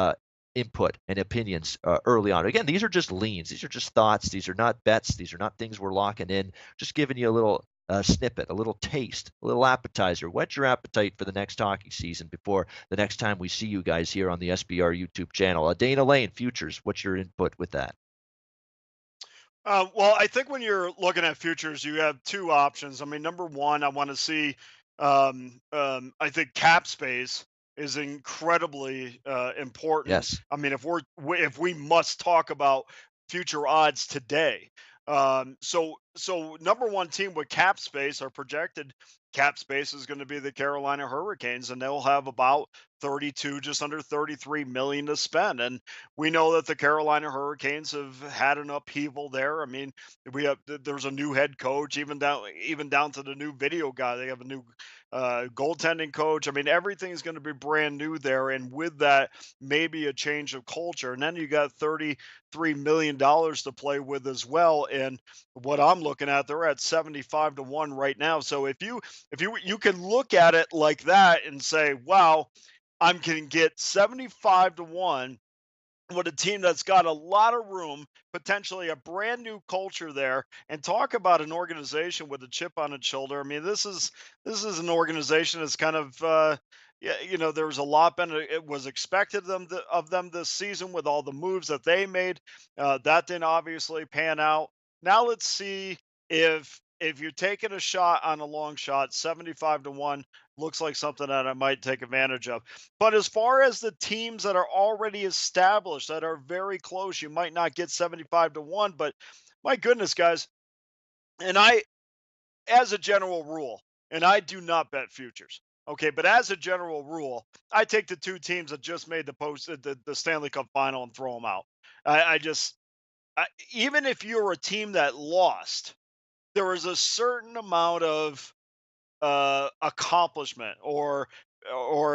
S1: input and opinions early on. Again, these are just leans. These are just thoughts. These are not bets. These are not things we're locking in. Just giving you a little snippet, a little taste, a little appetizer. Whet your appetite for the next hockey season before the next time we see you guys here on the SBR YouTube channel. Dana Lane, futures, what's your input with that?
S2: Well, I think when you're looking at futures, you have two options. I mean, number one, I want to see. I think cap space is incredibly important.
S1: Yes.
S2: I mean, if we must talk about future odds today, so number one team with cap space, our projected cap space is going to be the Carolina Hurricanes, and they'll have about 32, just under 33 million to spend. And we know that the Carolina Hurricanes have had an upheaval there. I mean, there's a new head coach, even down to the new video guy. They have a new goaltending coach. I mean, everything's going to be brand new there, and with that, maybe a change of culture. And then you got $33 million to play with as well. And what I'm looking at, they're at 75 to 1 right now. So if you can look at it like that and say, wow, I can get 75 to 1 with a team that's got a lot of room, potentially a brand new culture there, and talk about an organization with a chip on its shoulder. I mean, this is an organization that's kind of yeah, there was a lot it was expected of them this season with all the moves that they made. That didn't obviously pan out. Now let's see if you're taking a shot on a long shot, 75 to 1 looks like something that I might take advantage of. But as far as the teams that are already established, that are very close, you might not get 75 to 1, but my goodness, guys. And as a general rule, and I do not bet futures. Okay, but as a general rule, I take the two teams that just made the Stanley Cup final and throw them out. I just even if you're a team that lost, there is a certain amount of accomplishment, or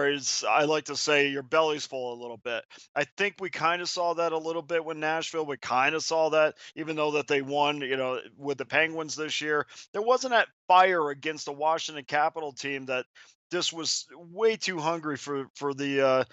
S2: as I like to say, your belly's full a little bit. I think we kind of saw that a little bit with Nashville. We kind of saw that, even though that they won, with the Penguins this year. There wasn't that fire against the Washington Capital team that this was way too hungry for the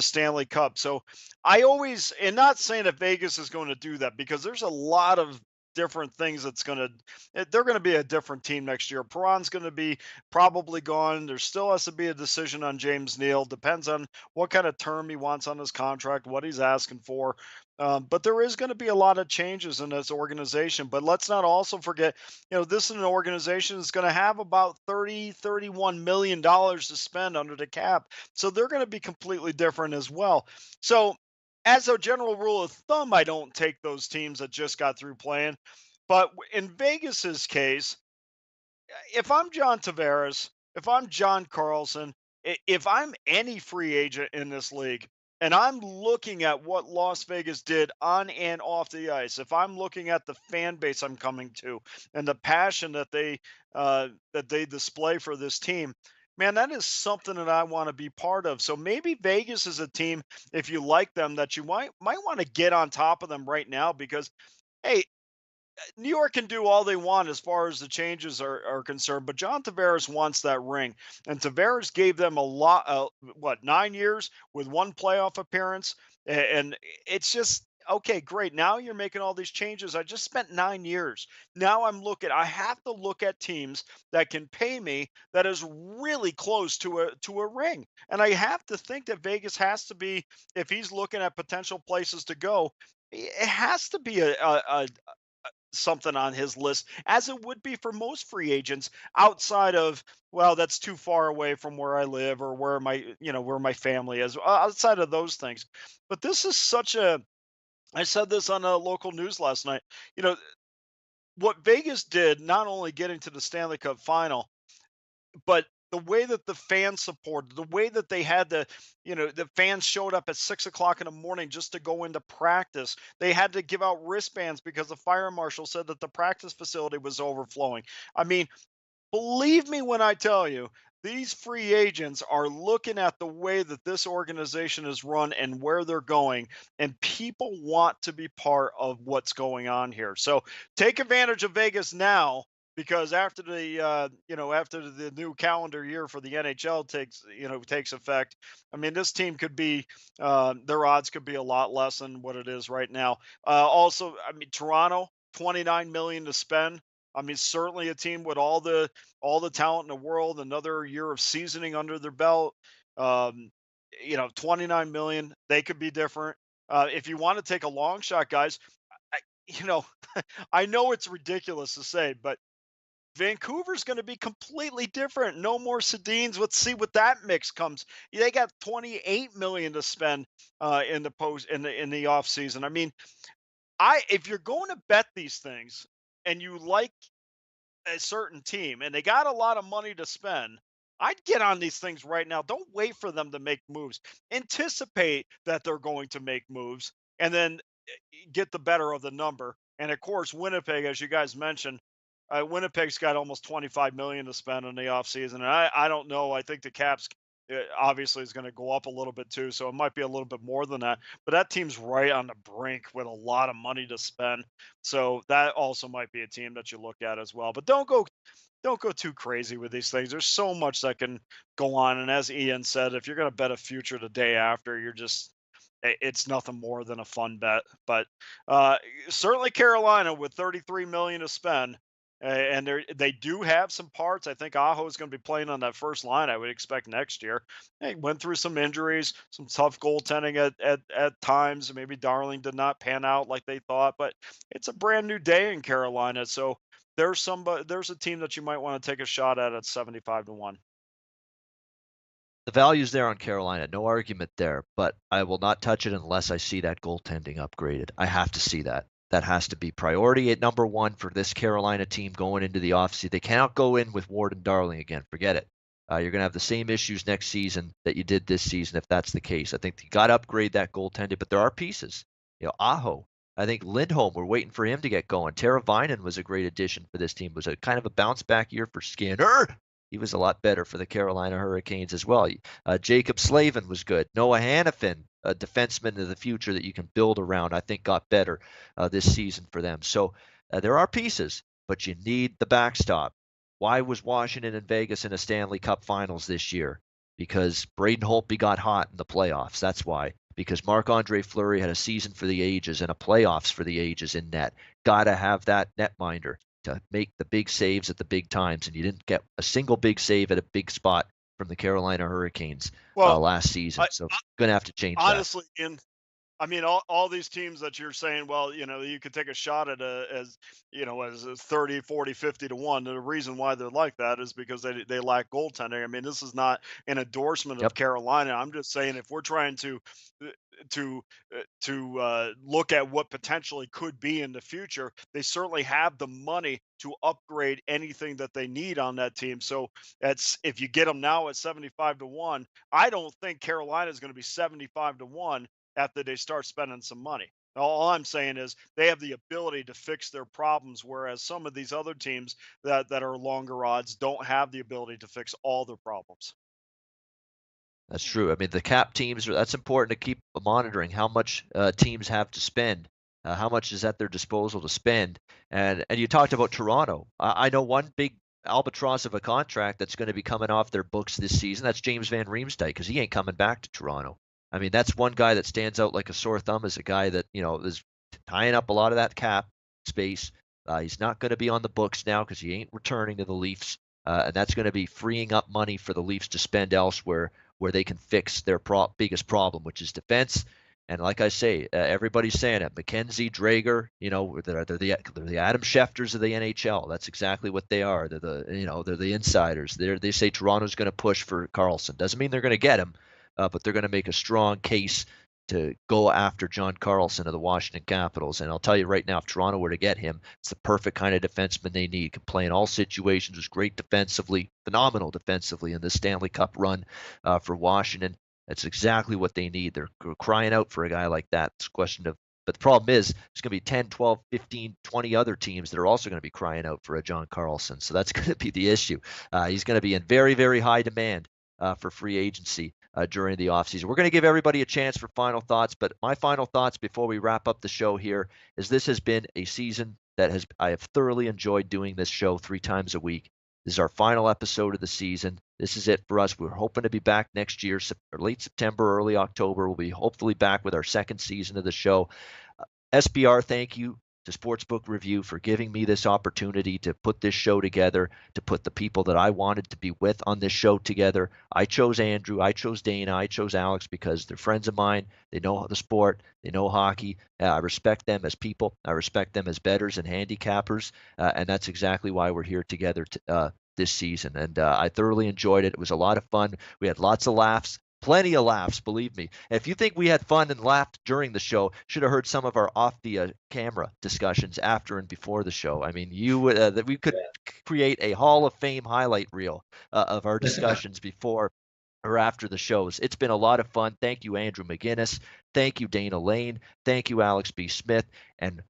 S2: Stanley Cup. So I always, and not saying that Vegas is going to do that, because there's a lot of different things they're going to be a different team next year. Perron's going to be probably gone. There still has to be a decision on James Neal. Depends on what kind of term he wants on his contract, what he's asking for. But there is going to be a lot of changes in this organization. But let's not also forget, this is an organization that's going to have about $31 million to spend under the cap. So they're going to be completely different as well. So as a general rule of thumb, I don't take those teams that just got through playing. But in Vegas's case, if I'm John Tavares, if I'm John Carlson, if I'm any free agent in this league, and I'm looking at what Las Vegas did on and off the ice, if I'm looking at the fan base I'm coming to and the passion that they display for this team, man, that is something that I want to be part of. So maybe Vegas is a team, if you like them, that you might want to get on top of them right now, because hey, New York can do all they want as far as the changes are concerned, but John Tavares wants that ring. And Tavares gave them a lot, 9 years with one playoff appearance. And it's just, okay, great. Now you're making all these changes. I just spent 9 years. Now I have to look at teams that can pay me, that is really close to a ring. And I have to think that Vegas has to be, if he's looking at potential places to go, it has to be a something on his list, as it would be for most free agents outside of, well, that's too far away from where I live, or where my family is, outside of those things. But this is I said this on a local news last night. What Vegas did, not only getting to the Stanley Cup final, but the way that the fans supported, the way that they had the fans showed up at 6 o'clock in the morning just to go into practice. They had to give out wristbands because the fire marshal said that the practice facility was overflowing. I mean, believe me when I tell you, these free agents are looking at the way that this organization is run and where they're going, and people want to be part of what's going on here. So take advantage of Vegas now, because after the new calendar year for the NHL takes effect. I mean, this team could be their odds could be a lot less than what it is right now. Also, I mean, Toronto, 29 million to spend. I mean, certainly a team with all the talent in the world, another year of seasoning under their belt. Um, 29 million, they could be different. If you want to take a long shot, guys, I, you know, I know it's ridiculous to say, but Vancouver's going to be completely different. No more Sedins. Let's see what that mix comes. They got 28 million to spend in the off season. I mean, if you're going to bet these things and you like a certain team and they got a lot of money to spend, I'd get on these things right now. Don't wait for them to make moves. Anticipate that they're going to make moves and then get the better of the number. And of course, Winnipeg, as you guys mentioned, Winnipeg's got almost 25 million to spend in the offseason. And I don't know. I think the Caps obviously is going to go up a little bit too. So it might be a little bit more than that. But that team's right on the brink with a lot of money to spend. So that also might be a team that you look at as well. But don't go too crazy with these things. There's so much that can go on. And as Ian said, if you're going to bet a future the day after, it's nothing more than a fun bet. But uh, certainly Carolina with 33 million to spend. And they do have some parts. I think Aho is going to be playing on that first line. I would expect next year. They went through some injuries, some tough goaltending at times. Maybe Darling did not pan out like they thought, but it's a brand new day in Carolina. So there's a team that you might want to take a shot at 75-1.
S1: The value's there on Carolina, no argument there, but I will not touch it unless I see that goaltending upgraded. I have to see that. That has to be priority at number one for this Carolina team going into the offseason. They cannot go in with Ward and Darling again. Forget it. You're going to have the same issues next season that you did this season if that's the case. I think you got to upgrade that goaltending, but there are pieces. Aho. I think Lindholm, we're waiting for him to get going. Tara Vinen was a great addition for this team. It was a kind of a bounce back year for Skinner. He was a lot better for the Carolina Hurricanes as well. Jacob Slavin was good. Noah Hannafin, a defenseman of the future that you can build around, I think got better this season for them. So there are pieces, but you need the backstop. Why was Washington and Vegas in a Stanley Cup Finals this year? Because Braden Holtby got hot in the playoffs. That's why. Because Marc-Andre Fleury had a season for the ages and a playoffs for the ages in net. Got to have that netminder to make the big saves at the big times, and you didn't get a single big save at a big spot from the Carolina Hurricanes last season. So going to have to change
S2: honestly, that. I mean, all these teams that you're saying, well, you could take a shot at as 30, 40, 50-1. The reason why they're like that is because they lack goaltending. I mean, this is not an endorsement of Carolina. I'm just saying if we're trying to look at what potentially could be in the future, they certainly have the money to upgrade anything that they need on that team. So if you get them now at 75-1, I don't think Carolina is going to be 75-1 after they start spending some money. All I'm saying is they have the ability to fix their problems, whereas some of these other teams that are longer odds don't have the ability to fix all their problems.
S1: That's true. I mean, the cap teams, that's important to keep monitoring how much teams have to spend, how much is at their disposal to spend. And you talked about Toronto. I know one big albatross of a contract that's going to be coming off their books this season. That's James Van Riemsdyk, because he ain't coming back to Toronto. I mean, that's one guy that stands out like a sore thumb as a guy that, is tying up a lot of that cap space. He's not going to be on the books now because he ain't returning to the Leafs. And that's going to be freeing up money for the Leafs to spend elsewhere where they can fix their biggest problem, which is defense. And like I say, everybody's saying it. McKenzie, Drager, they're the Adam Schefters of the NHL. That's exactly what they are. They're the insiders. They say Toronto's going to push for Karlsson. Doesn't mean they're going to get him. But they're going to make a strong case to go after John Karlsson of the Washington Capitals. And I'll tell you right now, if Toronto were to get him, it's the perfect kind of defenseman they need. Can play in all situations, was great defensively, phenomenal defensively in the Stanley Cup run for Washington. That's exactly what they need. They're crying out for a guy like that. It's a question of, but the problem is there's going to be 10, 12, 15, 20 other teams that are also going to be crying out for a John Karlsson. So that's going to be the issue. He's going to be in very, very high demand for free agency during the offseason. We're going to give everybody a chance for final thoughts, but my final thoughts before we wrap up the show here is this has been a season that I have thoroughly enjoyed doing this show 3 times a week. This is our final episode of the season. This is it for us. We're hoping to be back next year, late September, early October. We'll be hopefully back with our second season of the show. SBR, thank you to Sportsbook Review for giving me this opportunity to put this show together, to put the people that I wanted to be with on this show together. I chose Andrew, I chose Dana, I chose Alex because they're friends of mine. They know the sport, they know hockey. I respect them as people. I respect them as bettors and handicappers, and that's exactly why we're here together this season. And I thoroughly enjoyed it. It was a lot of fun. We had lots of laughs. Plenty of laughs, believe me. If you think we had fun and laughed during the show, should have heard some of our off the camera discussions after and before the show. I mean, that we could create a Hall of Fame highlight reel of our discussions before or after the shows. It's been a lot of fun. Thank you, Andrew McGinnis. Thank you, Dana Lane. Thank you, Alex B. Smith. And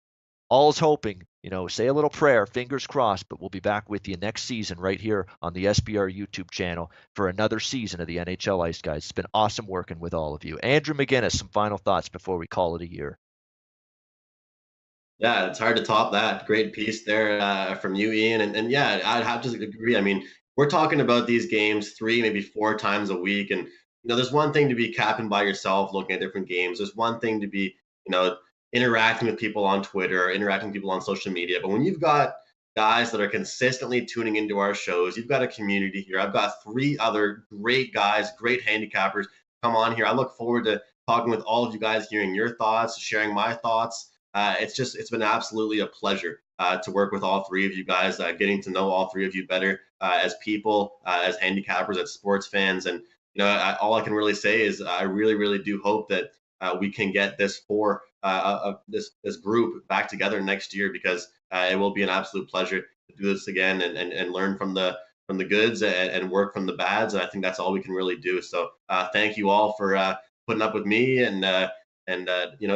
S1: all's hoping, say a little prayer, fingers crossed, but we'll be back with you next season right here on the SBR YouTube channel for another season of the NHL Ice Guys. It's been awesome working with all of you. Andrew McGinnis, some final thoughts before we call it a year.
S4: Yeah, it's hard to top that. Great piece there from you, Ian. And yeah, I'd have to agree. I mean, we're talking about these games 3, maybe 4 times a week. And, there's one thing to be capping by yourself, looking at different games. There's one thing to be, interacting with people on Twitter, interacting with people on social media. But when you've got guys that are consistently tuning into our shows, you've got a community here. I've got 3 other great guys, great handicappers come on here. I look forward to talking with all of you guys, hearing your thoughts, sharing my thoughts. It's been absolutely a pleasure to work with all 3 of you guys, getting to know all 3 of you better as people, as handicappers, as sports fans. And, all I can really say is I really, really do hope that we can get this this group back together next year, because it will be an absolute pleasure to do this again and learn from the goods and work from the bads. And I think that's all we can really do. So thank you all for putting up with me and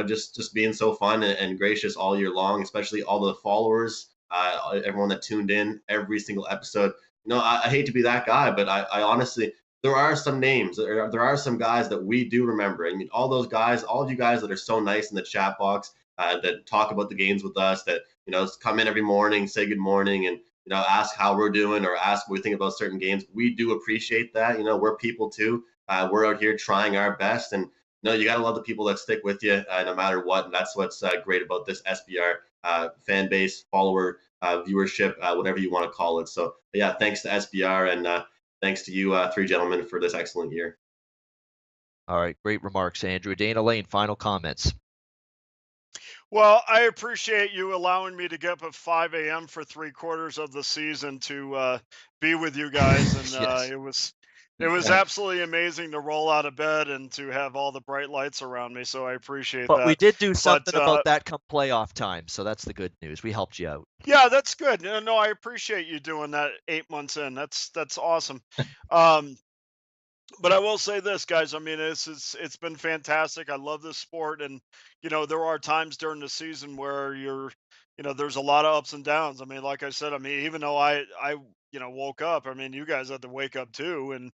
S4: just being so fun and gracious all year long, especially all the followers, everyone that tuned in every single episode. I hate to be that guy, but I honestly, there are some names, there are some guys that we do remember. I mean, all those guys, all of you guys that are so nice in the chat box, that talk about the games with us, that, come in every morning, say good morning, and, ask how we're doing or ask what we think about certain games. We do appreciate that. We're people too. We're out here trying our best. And, you got to love the people that stick with you no matter what. And that's what's great about this SBR fan base, follower, viewership, whatever you want to call it. So, yeah, thanks to SBR and thanks to you 3 gentlemen for this excellent year.
S1: All right. Great remarks, Andrew. Dana Lane, final comments.
S2: Well, I appreciate you allowing me to get up at 5 a.m. for 3/4 of the season to be with you guys. And
S1: Yes.
S2: it was absolutely amazing to roll out of bed and to have all the bright lights around me. So I appreciate
S1: But
S2: that.
S1: we did do something about that come playoff time. So that's the good news. We helped you out.
S2: Yeah, that's good. No, I appreciate you doing that 8 months in. That's awesome. But I will say this, guys. I mean, it's been fantastic. I love this sport, and there are times during the season where there's a lot of ups and downs. I mean, like I said, I mean, even though I woke up, I mean, you guys had to wake up too, and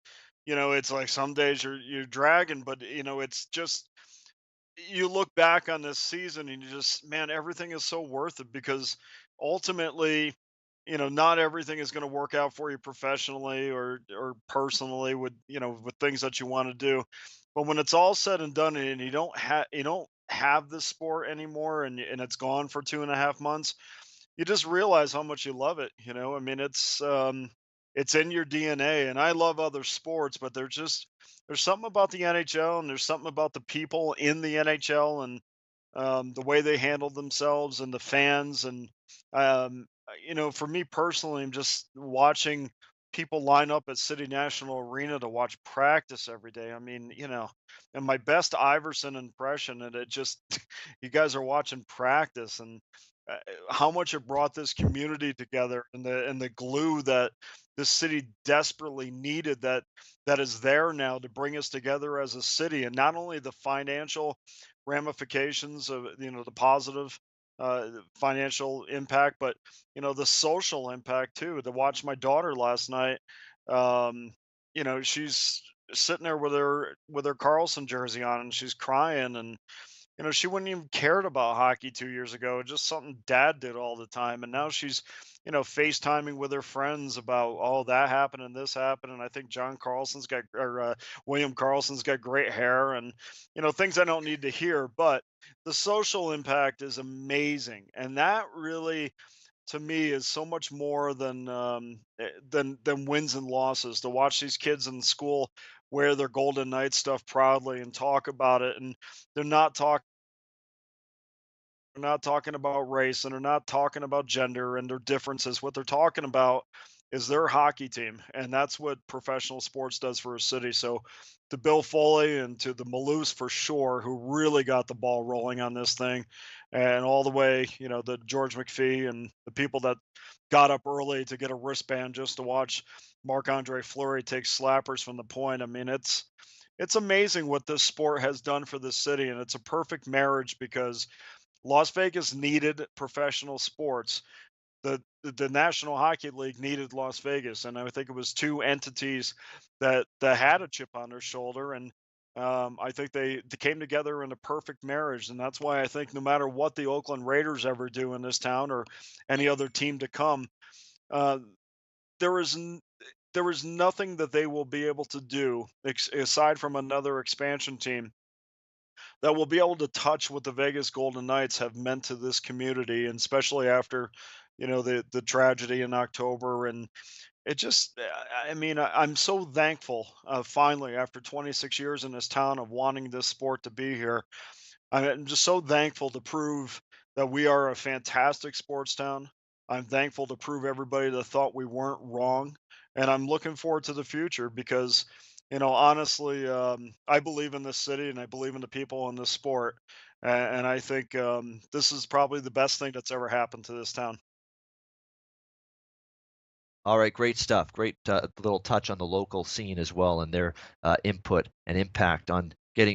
S2: it's like some days you're dragging, but it's just you look back on this season and you just, man, everything is so worth it, because ultimately, not everything is going to work out for you professionally or personally with with things that you want to do. But when it's all said and done and you don't have this sport anymore, and it's gone for 2.5 months, you just realize how much you love it. I mean, it's in your DNA. And I love other sports, but there's something about the NHL, and there's something about the people in the NHL, and the way they handle themselves, and the fans. And for me personally, I'm just watching people line up at City National Arena to watch practice every day. I mean, and my best Iverson impression, and it just you guys are watching practice, and how much it brought this community together, and the glue that this city desperately needed, that is there now to bring us together as a city. And not only the financial ramifications of the positive financial impact, but the social impact too. To watch my daughter last night, um, she's sitting there with her Carlson jersey on, and she's crying. And she wouldn't even cared about hockey 2 years ago. Just something dad did all the time. And now she's, FaceTiming with her friends about, oh, that happened and this happened. And I think William Carlson's got great hair and, things I don't need to hear. But the social impact is amazing. And that really, to me, is so much more than wins and losses. To watch these kids in school wear their Golden Knights stuff proudly and talk about it, and they're not talking they're not talking about race, and they're not talking about gender and their differences. What they're talking about is their hockey team, and that's what professional sports does for a city. So, to Bill Foley and to the Maloofs for sure, who really got the ball rolling on this thing, and all the way, the George McPhee and the people that got up early to get a wristband just to watch Marc-Andre Fleury take slappers from the point. I mean, it's amazing what this sport has done for the city, and it's a perfect marriage because Las Vegas needed professional sports. The National Hockey League needed Las Vegas, and I think it was two entities that had a chip on their shoulder, and I think they came together in a perfect marriage, and that's why I think no matter what the Oakland Raiders ever do in this town or any other team to come, uh, there is there is nothing that they will be able to do aside from another expansion team that will be able to touch what the Vegas Golden Knights have meant to this community, and especially after, the tragedy in October. And it just, I mean, I'm so thankful, finally, after 26 years in this town of wanting this sport to be here. I'm just so thankful to prove that we are a fantastic sports town. I'm thankful to prove everybody that thought we weren't wrong, and I'm looking forward to the future because, honestly, I believe in this city and I believe in the people in this sport, and I think this is probably the best thing that's ever happened to this town.
S1: All right, great stuff. Great little touch on the local scene as well and their input and impact on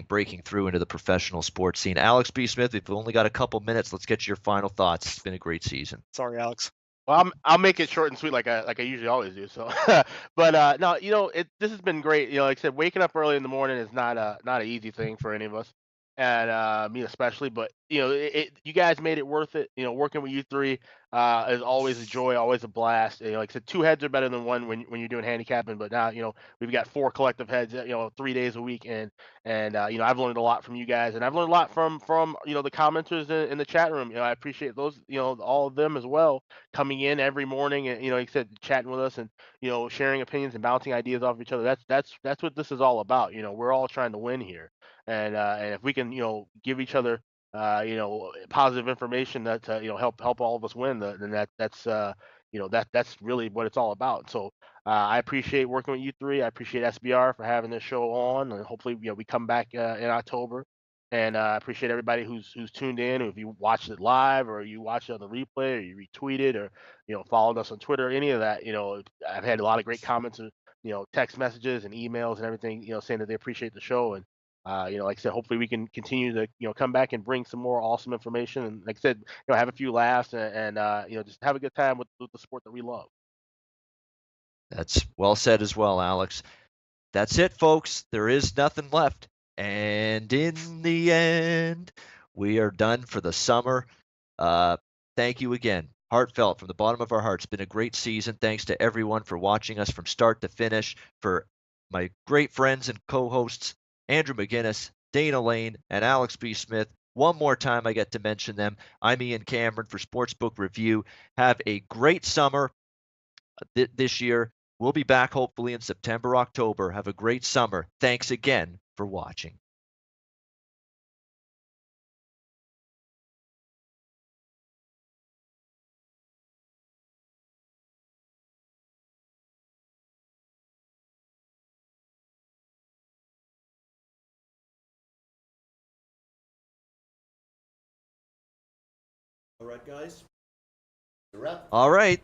S1: breaking through into the professional sports scene. Alex B. Smith, we've only got a couple minutes. Let's get your final thoughts. It's been a great season.
S2: Sorry, Alex.
S3: Well, I'll make it short and sweet like I usually always do. So, but no, this has been great. Like I said, waking up early in the morning is not an easy thing for any of us, and me especially. But you guys made it worth it. Working with you three is always a joy, always a blast. Like I said, two heads are better than one when you're doing handicapping. But now we've got four collective heads. 3 days a week, and I've learned a lot from you guys, and I've learned a lot from the commenters in the chat room. I appreciate those, all of them as well, coming in every morning and like I said, chatting with us and sharing opinions and bouncing ideas off of each other. That's what this is all about. We're all trying to win here, and if we can give each other positive information that help all of us win, then that's really what it's all about. So I appreciate working with you three. I appreciate SBR for having this show on, and hopefully we come back in October. And I appreciate everybody who's tuned in. If you watched it live, or you watched it on the replay, or you retweeted, or followed us on Twitter, any of that, I've had a lot of great comments, text messages and emails and everything, saying that they appreciate the show. And like I said, hopefully we can continue to come back and bring some more awesome information. And like I said, have a few laughs and just have a good time with the sport that we love.
S1: That's well said as well, Alex. That's it, folks. There is nothing left. And in the end, we are done for the summer. Thank you again. Heartfelt from the bottom of our hearts. Been a great season. Thanks to everyone for watching us from start to finish. For my great friends and co-hosts, Andrew McGinnis, Dana Lane, and Alex B. Smith. One more time I get to mention them. I'm Ian Cameron for Sportsbook Review. Have a great summer this year. We'll be back hopefully in September, October. Have a great summer. Thanks again for watching.
S5: All right, guys. A wrap.
S1: All right.